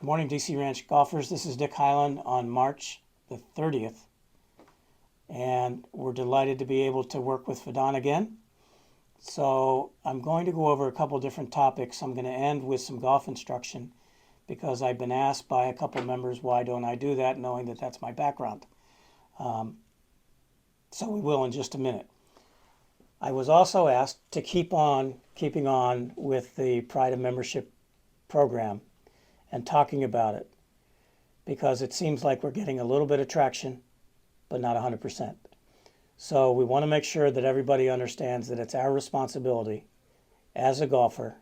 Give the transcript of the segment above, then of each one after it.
Good morning, DC Ranch golfers. This is Dick Highland on March the 30th, and we're delighted to be able to work with Fadon again. So I'm going to go over a couple different topics. I'm going to end with some golf instruction because I've been asked by a couple members, why don't I do that, knowing that that's my background. So we will in just a minute. I was also asked to keep on keeping on with the Pride of Membership program and talking about it because it seems like we're getting a little bit of traction, but not 100%. So we want to make sure that everybody understands that it's our responsibility as a golfer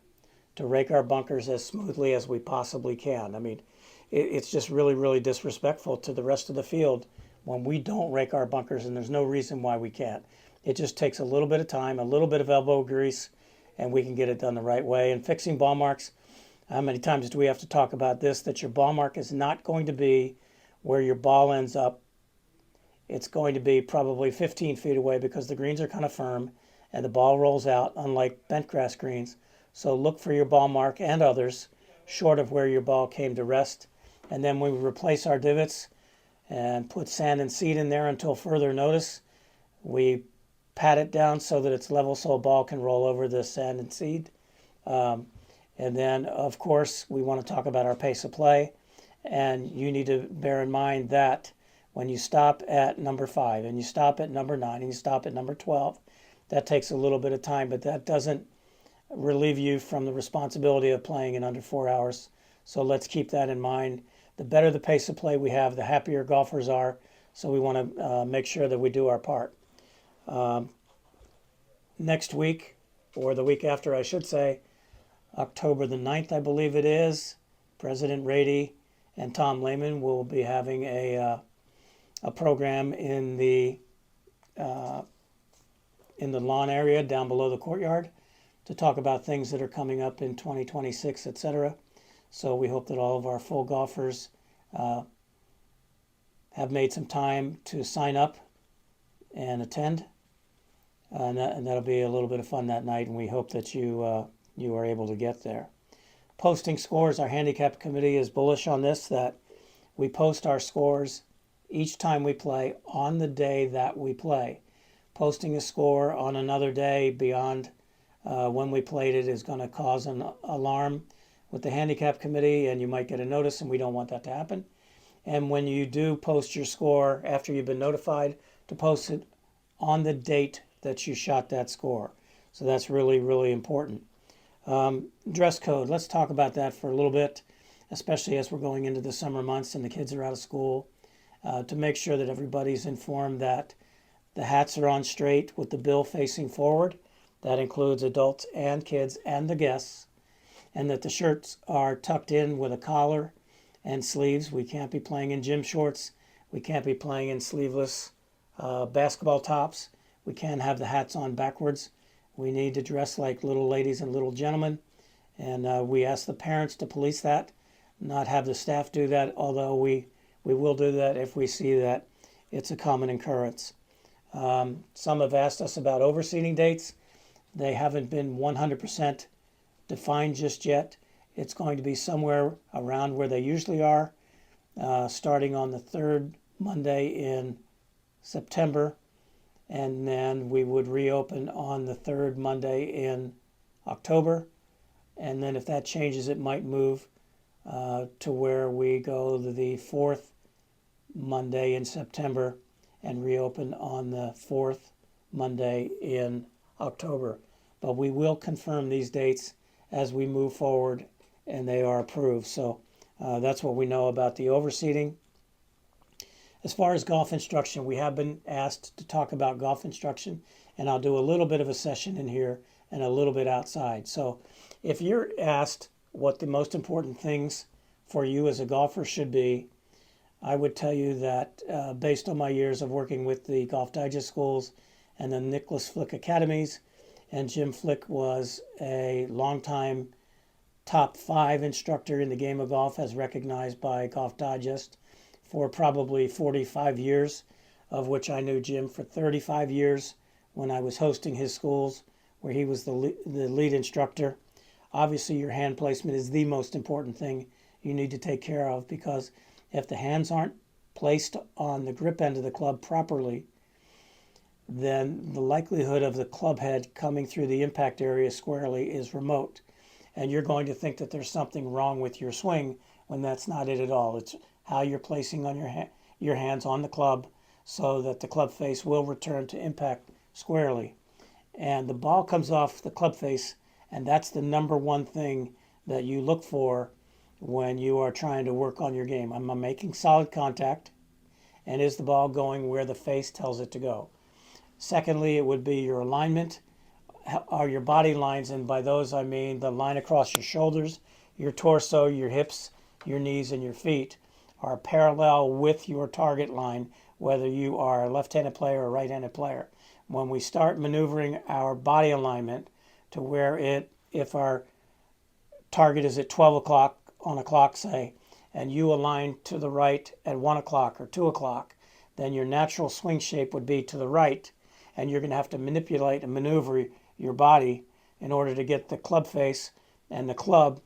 to rake our bunkers as smoothly as we possibly can. I mean, it's just really, really disrespectful to the rest of the field when we don't rake our bunkers, and there's no reason why we can't. It just takes a little bit of time, a little bit of elbow grease, and we can get it done the right way. And fixing ball marks, how many times do we have to talk about this, that your ball mark is not going to be where your ball ends up. It's going to be probably 15 feet away because the greens are kind of firm and the ball rolls out, unlike bent grass greens. So look for your ball mark and others short of where your ball came to rest. And then when we replace our divots and put sand and seed in there until further notice, we pat it down so that it's level so a ball can roll over the sand and seed. And then, of course, we want to talk about our pace of play. And you need to bear in mind that when you stop at number 5 and you stop at number 9 and you stop at number 12, that takes a little bit of time, but that doesn't relieve you from the responsibility of playing in under 4 hours. So let's keep that in mind. The better the pace of play we have, the happier golfers are. So we want to make sure that we do our part. Next week, or the week after, I should say, October the 9th, I believe it is, President Rady and Tom Lehman will be having a program in the lawn area down below the courtyard to talk about things that are coming up in 2026, etc. So we hope that all of our full golfers have made some time to sign up and attend. And that'll be a little bit of fun that night, and we hope that you are able to get there. Posting scores, our handicap committee is bullish on this, that we post our scores each time we play on the day that we play. Posting a score on another day beyond when we played it is going to cause an alarm with the handicap committee, and you might get a notice, and we don't want that to happen. And when you do post your score after you've been notified, to post it on the date that you shot that score. So that's really, really important. Dress code, let's talk about that for a little bit, especially as we're going into the summer months and the kids are out of school, to make sure that everybody's informed that the hats are on straight with the bill facing forward. That includes adults and kids and the guests, and that the shirts are tucked in with a collar and sleeves. We can't be playing in gym shorts. We can't be playing in sleeveless basketball tops. We can't have the hats on backwards. We need to dress like little ladies and little gentlemen, and we ask the parents to police that, not have the staff do that, although we will do that if we see that it's a common occurrence. Some have asked us about overseeding dates. They haven't been 100% defined just yet. It's going to be somewhere around where they usually are, starting on the third Monday in September, and then we would reopen on the third Monday in October. And then if that changes, it might move to where we go the fourth Monday in September and reopen on the fourth Monday in October. But we will confirm these dates as we move forward and they are approved. So that's what we know about the overseeding. As far as golf instruction, we have been asked to talk about golf instruction, and I'll do a little bit of a session in here and a little bit outside. So if you're asked what the most important things for you as a golfer should be, I would tell you that based on my years of working with the Golf Digest schools and the Nicholas Flick Academies, and Jim Flick was a longtime top 5 instructor in the game of golf as recognized by Golf Digest for probably 45 years, of which I knew Jim for 35 years when I was hosting his schools where he was the lead instructor. Obviously, your hand placement is the most important thing you need to take care of, because if the hands aren't placed on the grip end of the club properly, then the likelihood of the club head coming through the impact area squarely is remote. And you're going to think that there's something wrong with your swing when that's not it at all. It's how you're placing on your hands on the club so that the club face will return to impact squarely. And the ball comes off the club face, and that's the number one thing that you look for when you are trying to work on your game. Am I making solid contact? And is the ball going where the face tells it to go? Secondly, it would be your alignment, are your body lines, and by those I mean the line across your shoulders, your torso, your hips, your knees, and your feet are parallel with your target line, whether you are a left-handed player or a right-handed player. When we start maneuvering our body alignment to where if our target is at 12 o'clock on a clock, say, and you align to the right at 1 o'clock or 2 o'clock, then your natural swing shape would be to the right, and you're going to have to manipulate and maneuver your body in order to get the club face and the club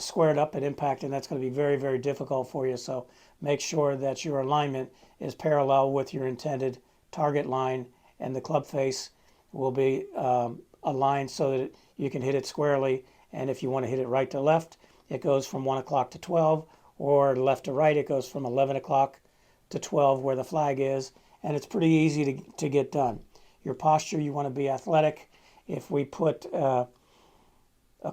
squared up at impact, and that's going to be very, very difficult for you. So make sure that your alignment is parallel with your intended target line, and the club face will be aligned so that you can hit it squarely. And if you want to hit it right to left, it goes from 1 o'clock to 12, or left to right, it goes from 11 o'clock to 12 where the flag is, and it's pretty easy to get done. Your posture, you want to be athletic. If we put a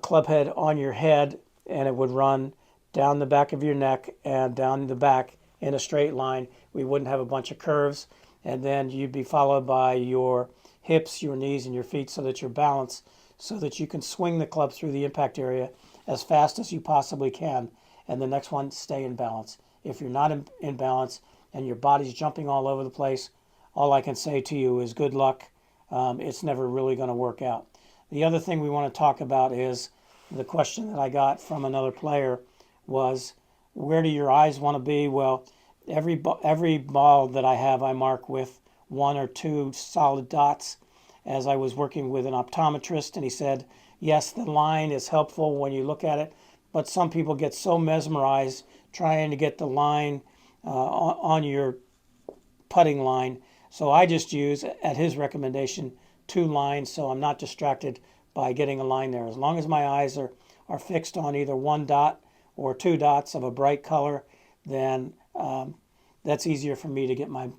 club head on your head, and it would run down the back of your neck and down the back in a straight line, we wouldn't have a bunch of curves, and then you'd be followed by your hips, your knees, and your feet so that you're balanced, so that you can swing the club through the impact area as fast as you possibly can. And the next one, stay in balance. If you're not in balance and your body's jumping all over the place, all I can say to you is good luck. It's never really going to work out. The other thing we want to talk about is the question that I got from another player was, where do your eyes want to be? Well, every ball that I have, I mark with 1 or 2 solid dots. As I was working with an optometrist, and he said, yes, the line is helpful when you look at it, but some people get so mesmerized trying to get the line on your putting line. So I just use, at his recommendation, 2 lines, so I'm not distracted by getting a line there. As long as my eyes are fixed on either 1 dot or 2 dots of a bright color, then that's easier for me to get my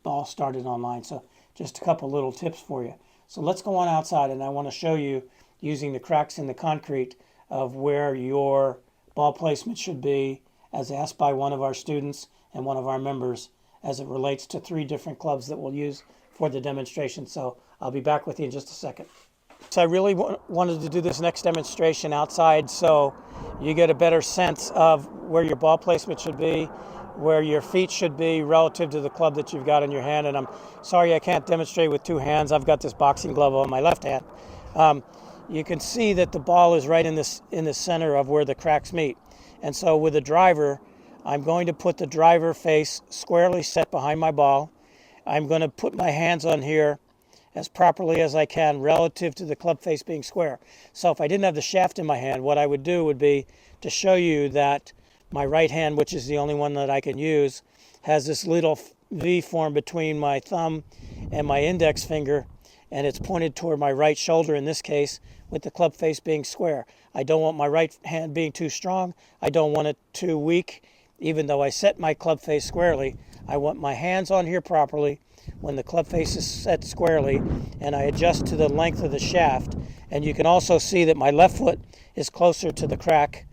ball started on line. So just a couple little tips for you. So let's go on outside, and I want to show you, using the cracks in the concrete, of where your ball placement should be, as asked by one of our students and one of our members, as it relates to 3 different clubs that we'll use for the demonstration. So I'll be back with you in just a second. So I really wanted to do this next demonstration outside so you get a better sense of where your ball placement should be, where your feet should be relative to the club that you've got in your hand. And I'm sorry I can't demonstrate with 2 hands. I've got this boxing glove on my left hand. You can see that the ball is right in the center of where the cracks meet. And so with the driver, I'm going to put the driver face squarely set behind my ball. I'm going to put my hands on here as properly as I can relative to the club face being square. So if I didn't have the shaft in my hand, what I would do would be to show you that my right hand, which is the only one that I can use, has this little V form between my thumb and my index finger, and it's pointed toward my right shoulder in this case, with the club face being square. I don't want my right hand being too strong. I don't want it too weak. Even though I set my club face squarely, I want my hands on here properly when the club face is set squarely, and I adjust to the length of the shaft. And you can also see that my left foot is closer to the crack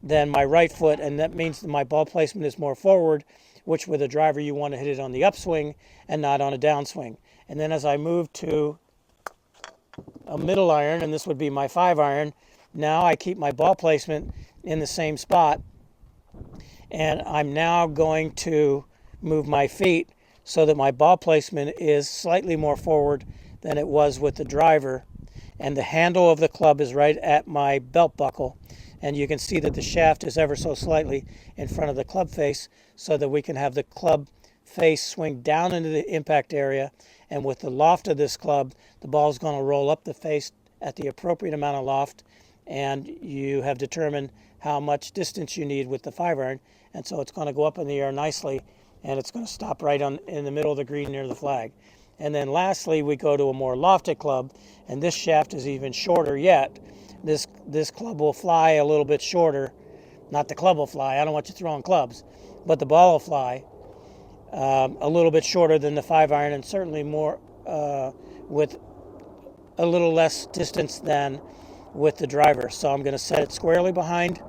than my right foot, and that means that my ball placement is more forward, which with a driver you want to hit it on the upswing and not on a downswing. And then as I move to a middle iron, and this would be my 5 iron, now I keep my ball placement in the same spot, and I'm now going to move my feet so that my ball placement is slightly more forward than it was with the driver, and the handle of the club is right at my belt buckle, and you can see that the shaft is ever so slightly in front of the club face so that we can have the club face swing down into the impact area, and with the loft of this club, the ball is going to roll up the face at the appropriate amount of loft and you have determined how much distance you need with the 5-iron, and so it's going to go up in the air nicely, and it's going to stop right in the middle of the green near the flag. And then lastly, we go to a more lofted club, and this shaft is even shorter yet. This club will fly a little bit shorter. Not the club will fly. I don't want you throwing clubs, but the ball will fly a little bit shorter than the 5-iron, and certainly more with a little less distance than with the driver. So I'm going to set it squarely behind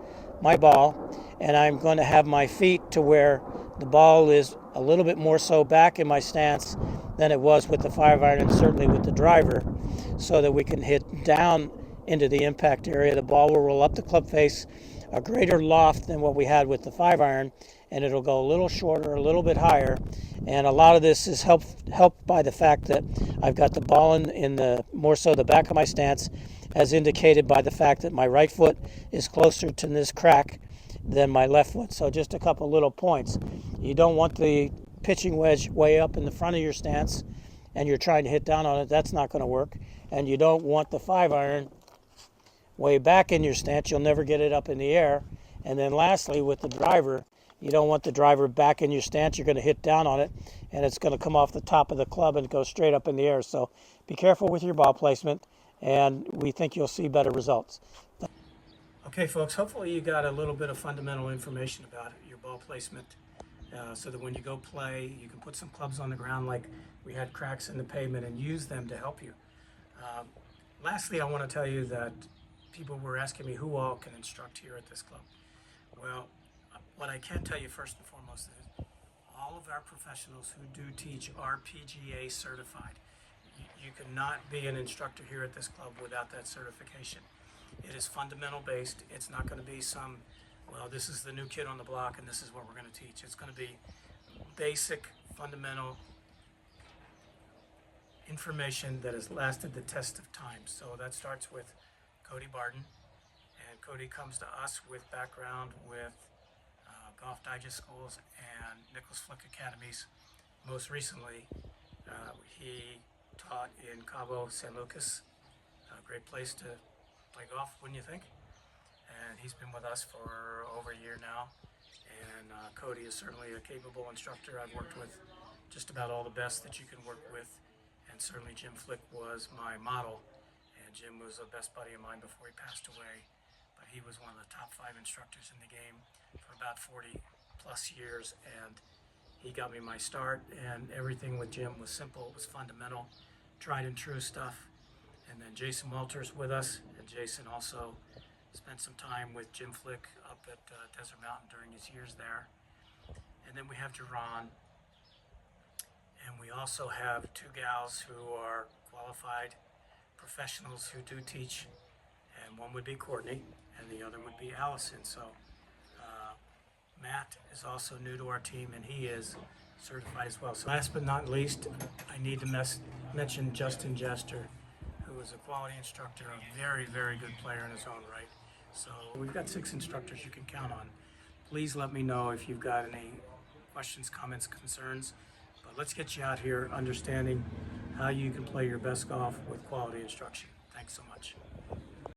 my ball, and I'm going to have my feet to where the ball is a little bit more so back in my stance than it was with the 5-iron, and certainly with the driver, so that we can hit down into the impact area. The ball will roll up the club face, a greater loft than what we had with the 5-iron, and it'll go a little shorter, a little bit higher. And a lot of this is helped by the fact that I've got the ball in the more so the back of my stance, as indicated by the fact that my right foot is closer to this crack than my left foot. So just a couple little points. You don't want the pitching wedge way up in the front of your stance and you're trying to hit down on it. That's not going to work. And you don't want the 5-iron way back in your stance. You'll never get it up in the air. And then lastly, with the driver, you don't want the driver back in your stance. You're going to hit down on it, and it's going to come off the top of the club and go straight up in the air. So be careful with your ball placement, and we think you'll see better results. Okay, folks, hopefully you got a little bit of fundamental information about your ball placement so that when you go play, you can put some clubs on the ground like we had cracks in the pavement and use them to help you. Lastly, I want to tell you that people were asking me who all can instruct here at this club. Well, what I can tell you first and foremost is all of our professionals who do teach are PGA certified. You cannot be an instructor here at this club without that certification. It is fundamental based. It's not going to be some, well, this is the new kid on the block and this is what we're going to teach. It's going to be basic, fundamental information that has lasted the test of time. So that starts with Cody Barden, and Cody comes to us with background with Golf Digest schools and Nicholas Flick Academies. Most recently, he taught in Cabo San Lucas, a great place to play golf, wouldn't you think? And he's been with us for over a year now. And Cody is certainly a capable instructor. I've worked with just about all the best that you can work with. And certainly Jim Flick was my model. And Jim was a best buddy of mine before he passed away. But he was one of the top 5 instructors in the game for about 40 plus years. And he got me my start. And everything with Jim was simple. It was fundamental, tried and true stuff. And then Jason Walters with us. And Jason also spent some time with Jim Flick up at Desert Mountain during his years there. And then we have Jerron. And we also have 2 gals who are qualified professionals who do teach. And one would be Courtney, and the other would be Allison. So Matt is also new to our team, and he is certified as well. So last but not least, I need to mention Justin Jester, who is a quality instructor, a very, very good player in his own right. So we've got 6 instructors you can count on. Please let me know if you've got any questions, comments, concerns. But let's get you out here understanding how you can play your best golf with quality instruction. Thanks so much.